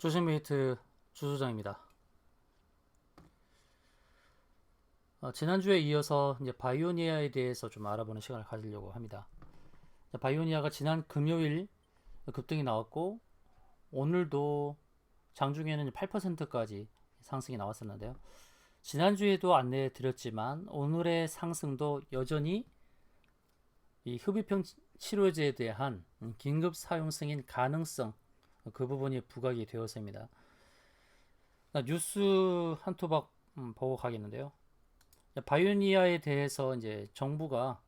주식메이트 주소장입니다. 지난주에 이어서 이제 바이오니아에 대해서 좀 알아보는 시간을 가지려고 합니다. 바이오니아가 지난 금요일 급등이 나왔고 오늘도 장중에는 8%까지 상승이 나왔었는데요. 지난주에도 안내해 드렸지만 오늘의 상승도 여전히 이 흡입형 치료제에 대한 긴급 사용 승인 가능성 그 부분이 부각이 되었습니다. 뉴스 한 토막 보고 가겠는데요. 바이오니아에 대해서 이제 정부가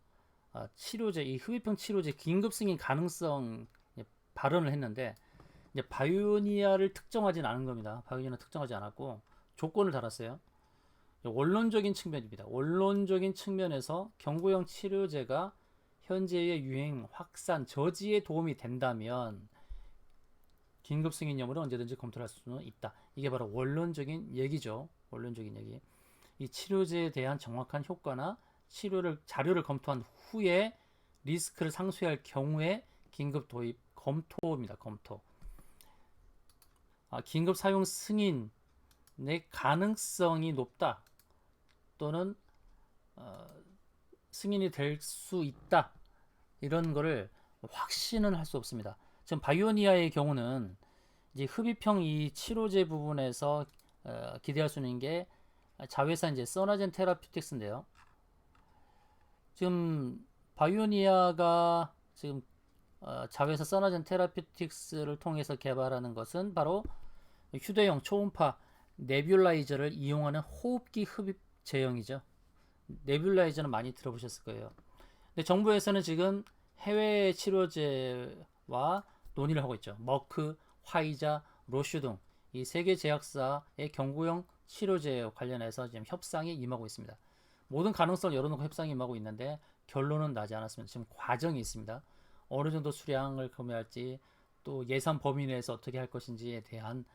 치료제, 이 흡입형 치료제 긴급 승인 가능성 발언을 했는데 이제 바이오니아를 특정하진 않은 겁니다. 바이오니아는 특정하지 않았고 조건을 달았어요. 원론적인 측면입니다. 원론적인 측면에서 경구용 치료제가 현재의 유행 확산 저지에 도움이 된다면 긴급 승인 여부를 언제든지 검토할 수는 있다. 이게 바로 원론적인 얘기죠. 원론적인 얘기. 이 치료제에 대한 정확한 효과나 자료를 검토한 후에 리스크를 상쇄할 경우에 긴급 도입 검토입니다. 검토. 긴급 사용 승인의 가능성이 높다 또는 승인이 될 수 있다 이런 거를 확신은 할 수 없습니다. 지금 바이오니아의 경우는 이제 흡입형 이 치료제 부분에서 기대할 수 있는 게 자회사 이제 서나젠 테라퓨틱스인데요. 지금 바이오니아가 지금 자회사 서나젠 테라퓨틱스를 통해서 개발하는 것은 바로 휴대용 초음파 네뷸라이저를 이용하는 호흡기 흡입 제형이죠. 네뷸라이저는 많이 들어보셨을 거예요. 근데 정부에서는 지금 해외 치료제와 논의를 하고 있죠. 머크, 화이자, 로슈 등 이 세계 제약사의 경구용 치료제 관련해서 지금 협상에 임하고 있습니다. 모든 가능성을 열어놓고 협상에 임하고 있는데 결론은 나지 않았습니다. 지금 과정이 있습니다. 어느 정도 수량을 구매할지 또 예산 범위 내에서 어떻게 할 것인지에 대한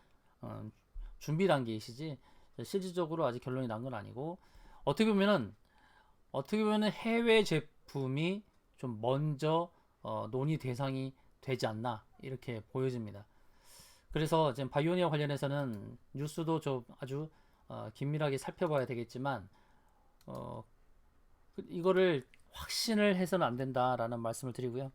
준비 단계이시지 실질적으로 아직 결론이 난 건 아니고 어떻게 보면은 해외 제품이 좀 먼저 논의 대상이 되지 않나 이렇게 보여집니다. 그래서 지금 바이오니아 관련해서는 뉴스도 좀 아주 긴밀하게 살펴봐야 되겠지만 이거를 확신을 해서는 안 된다라는 말씀을 드리고요.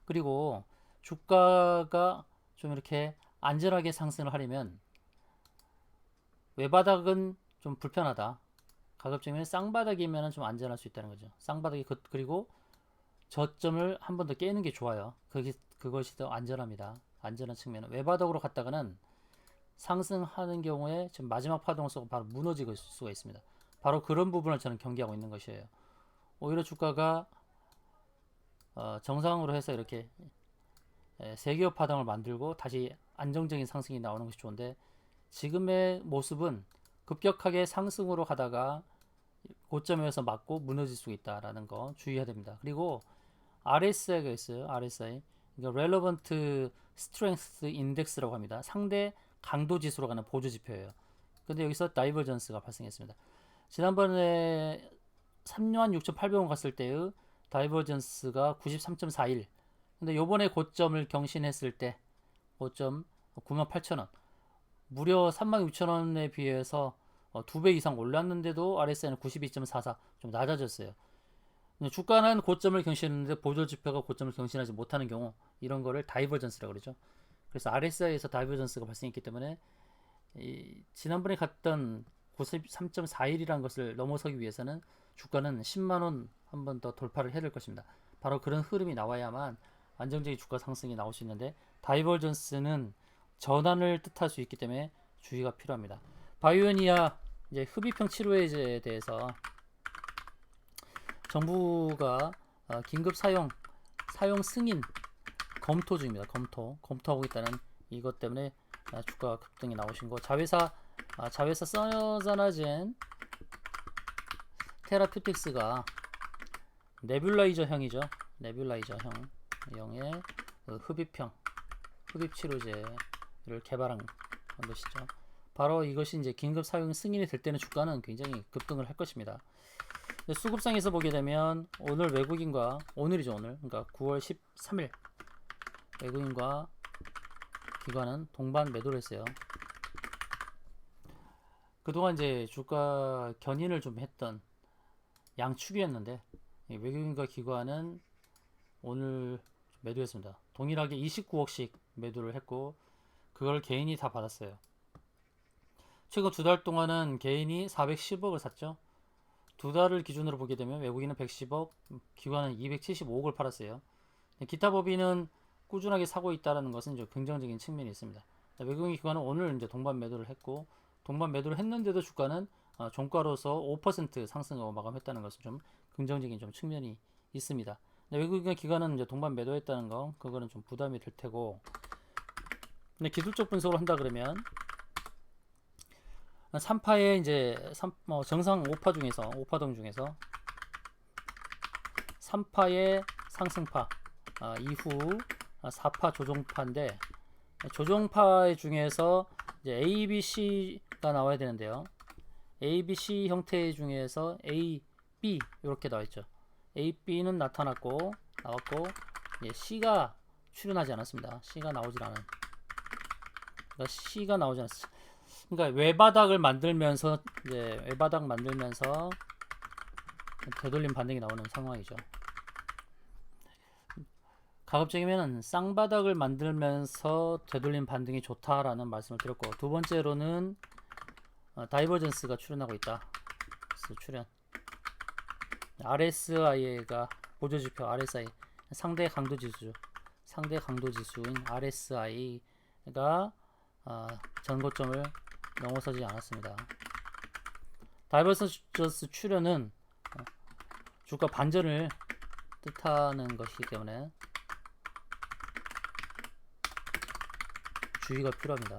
그리고 주가가 좀 이렇게 안전하게 상승을 하려면 외바닥은 좀 불편하다. 가급적이면 쌍바닥이면 좀 안전할 수 있다는 거죠. 쌍바닥이 그리고 저점을 한 번 더 깨는 게 좋아요. 그것이 더 안전합니다. 안전한 측면은 외바닥으로 갔다가는 상승하는 경우에 지금 마지막 파동을 쏘고 바로 무너질 수가 있습니다. 바로 그런 부분을 저는 경계하고 있는 것이에요. 오히려 주가가 정상으로 해서 이렇게 세기업 파동을 만들고 다시 안정적인 상승이 나오는 것이 좋은데 지금의 모습은 급격하게 상승으로 가다가 고점에서 맞고 무너질 수 있다라는 거 주의해야 됩니다. 그리고 RSI가 있어요. RSI. 이거 Relevant Strength Index라고 합니다. 상대 강도 지수로 가는 보조 지표예요. 근데 여기서 다이버전스가 발생했습니다. 지난번에 36,800원 갔을 때의 다이버전스가 93.41. 근데 요번에 고점을 경신했을 때 고점 98,000원. 무려 36,000원에 비해서 2배 이상 올랐는데도 RSI는 92.44 좀 낮아졌어요. 주가는 고점을 경신했는데 보조 지표가 고점을 경신하지 못하는 경우 이런 거를 다이버전스라고 그러죠. 그래서 RSI에서 다이버전스가 발생했기 때문에 지난번에 갔던 93.41이라는 것을 넘어서기 위해서는 주가는 10만원 한 번 더 돌파를 해야 될 것입니다. 바로 그런 흐름이 나와야만 안정적인 주가 상승이 나올 수 있는데 다이버전스는 전환을 뜻할 수 있기 때문에 주의가 필요합니다. 바이오니아 이제 흡입형 치료제에 대해서 정부가 긴급 사용 승인 검토 중입니다. 검토하고 있다는 이것 때문에 주가 급등이 나오신 거. 자회사 서나젠 테라퓨틱스가 네뷸라이저형이죠. 네뷸라이저형의 흡입 치료제를 개발한 것이죠. 바로 이것이 이제 긴급 사용 승인이 될 때는 주가는 굉장히 급등을 할 것입니다. 수급상에서 보게 되면 오늘 외국인과 오늘이죠. 오늘 그러니까 9월 13일 외국인과 기관은 동반 매도를 했어요. 그동안 이제 주가 견인을 좀 했던 양축이었는데 외국인과 기관은 오늘 매도했습니다. 동일하게 29억씩 매도를 했고 그걸 개인이 다 받았어요. 최근 두 달 동안은 개인이 410억을 샀죠. 두 달을 기준으로 보게 되면 외국인은 110억, 기관은 275억을 팔았어요. 기타 법인은 꾸준하게 사고 있다는 것은 이제 긍정적인 측면이 있습니다. 외국인 기관은 오늘 이제 동반 매도를 했고 동반 매도를 했는데도 주가는 종가로서 5% 상승하고 마감했다는 것은 좀 긍정적인 좀 측면이 있습니다. 외국인 기관은 이제 동반 매도했다는 거 그거는 좀 부담이 될 테고. 근데 기술적 분석을 한다 그러면 3파의 이제 정상 5파 중에서 5파동 중에서 3파의 상승파 이후 4파 조정파인데 조정파 중에서 이제 A, B, C가 나와야 되는데요. A, B, C 형태 중에서 A, B 이렇게 나와 있죠. A, B는 나왔고 C가 출현하지 않았습니다. C가 나오질 않은. 그러니까 C가 나오지 않았어. 그러니까 외바닥을 만들면서 이제 외바닥 만들면서 되돌림 반등이 나오는 상황이죠. 가급적이면 쌍바닥을 만들면서 되돌림 반등이 좋다라는 말씀을 드렸고, 두 번째로는 다이버전스가 출현하고 있다. 출현. RSI가 보조지표 RSI 상대 강도 지수죠. 상대 강도 지수인 RSI가 전고점을 넘어서지 않았습니다. 다이버전스 출현은 주가 반전을 뜻하는 것이기 때문에 주의가 필요합니다.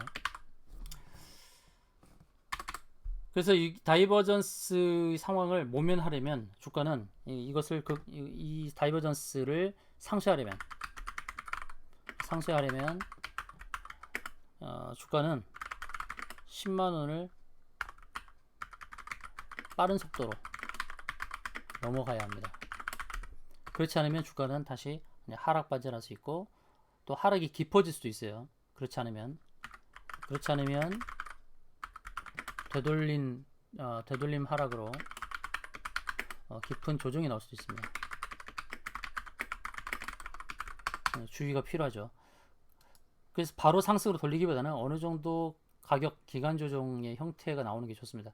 그래서 이 다이버전스 상황을 모면하려면 주가는 이 다이버전스를 상쇄하려면 주가는 10만원을 빠른 속도로 넘어가야 합니다. 그렇지 않으면 주가는 다시 하락 반전할 수 있고 또 하락이 깊어질 수도 있어요. 그렇지 않으면 되돌림 하락으로 깊은 조정이 나올 수도 있습니다. 주의가 필요하죠. 그래서 바로 상승으로 돌리기보다는 어느 정도 가격 기간 조정의 형태가 나오는 게 좋습니다.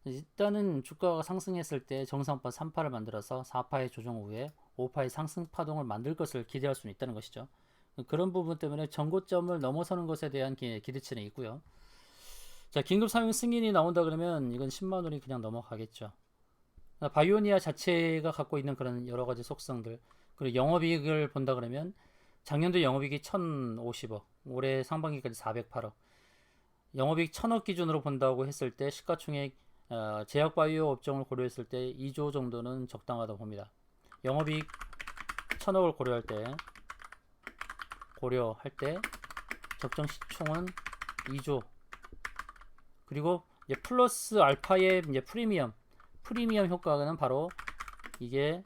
일단은 주가가 상승했을 때 정상파 3파를 만들어서 4파의 조정 후에 5파의 상승 파동을 만들 것을 기대할 수는 있다는 것이죠. 그런 부분 때문에 전고점을 넘어서는 것에 대한 기대치는 있고요. 자, 긴급 상용 승인이 나온다 그러면 이건 10만원이 그냥 넘어가겠죠. 바이오니아 자체가 갖고 있는 그런 여러 가지 속성들, 그리고 영업이익을 본다 그러면 작년도 영업이익이 1050억, 올해 상반기까지 408억. 영업이익 1000억 기준으로 본다고 했을 때 시가총액 제약바이오 업종을 고려했을 때 2조 정도는 적당하다고 봅니다. 영업이익 1000억을 고려할 때 적정 시총은 2조. 그리고 이제 플러스 알파의 이제 프리미엄 효과는 바로 이게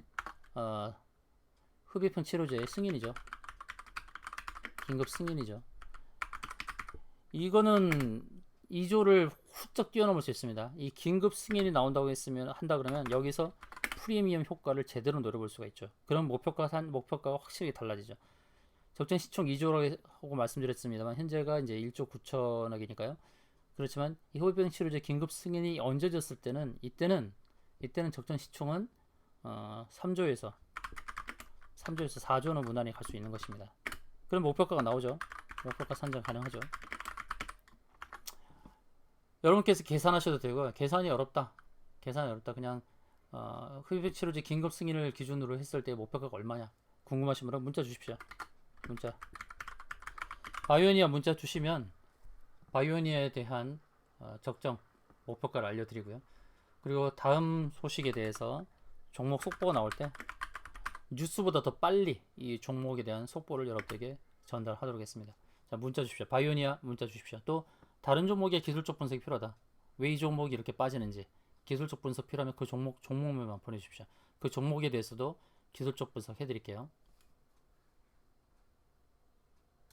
흡입형 치료제의 승인이죠. 긴급 승인이죠. 이거는 2조를 훌쩍 뛰어넘을 수 있습니다. 이 긴급 승인이 나온다고 한다 그러면 여기서 프리미엄 효과를 제대로 노려볼 수가 있죠. 그럼 목표가가 확실히 달라지죠. 적정 시총 2조라고 말씀드렸습니다만 현재가 이제 1조 9천억이니까요. 그렇지만 이 흡입형 치료제 긴급 승인이 얹어졌을 때는 이때는 적정 시총은 3조에서 4조는 무난히 갈 수 있는 것입니다. 그럼 목표가가 나오죠. 목표가 산정 가능하죠. 여러분께서 계산하셔도 되고요. 계산이 어렵다. 그냥 흡입형 치료제 긴급 승인을 기준으로 했을 때 목표가가 얼마냐 궁금하신 분은 문자 주십시오. 문자 바이오니아 문자 주시면 바이오니아에 대한 적정 목표가를 알려드리고요. 그리고 다음 소식에 대해서 종목 속보가 나올 때 뉴스보다 더 빨리 이 종목에 대한 속보를 여러분에게 전달하도록 하겠습니다. 자, 문자 주십시오. 바이오니아 문자 주십시오. 또 다른 종목의 기술적 분석이 필요하다. 왜 이 종목이 이렇게 빠지는지 기술적 분석 필요하면 그 종목명만 보내주십시오. 그 종목에 대해서도 기술적 분석 해드릴게요.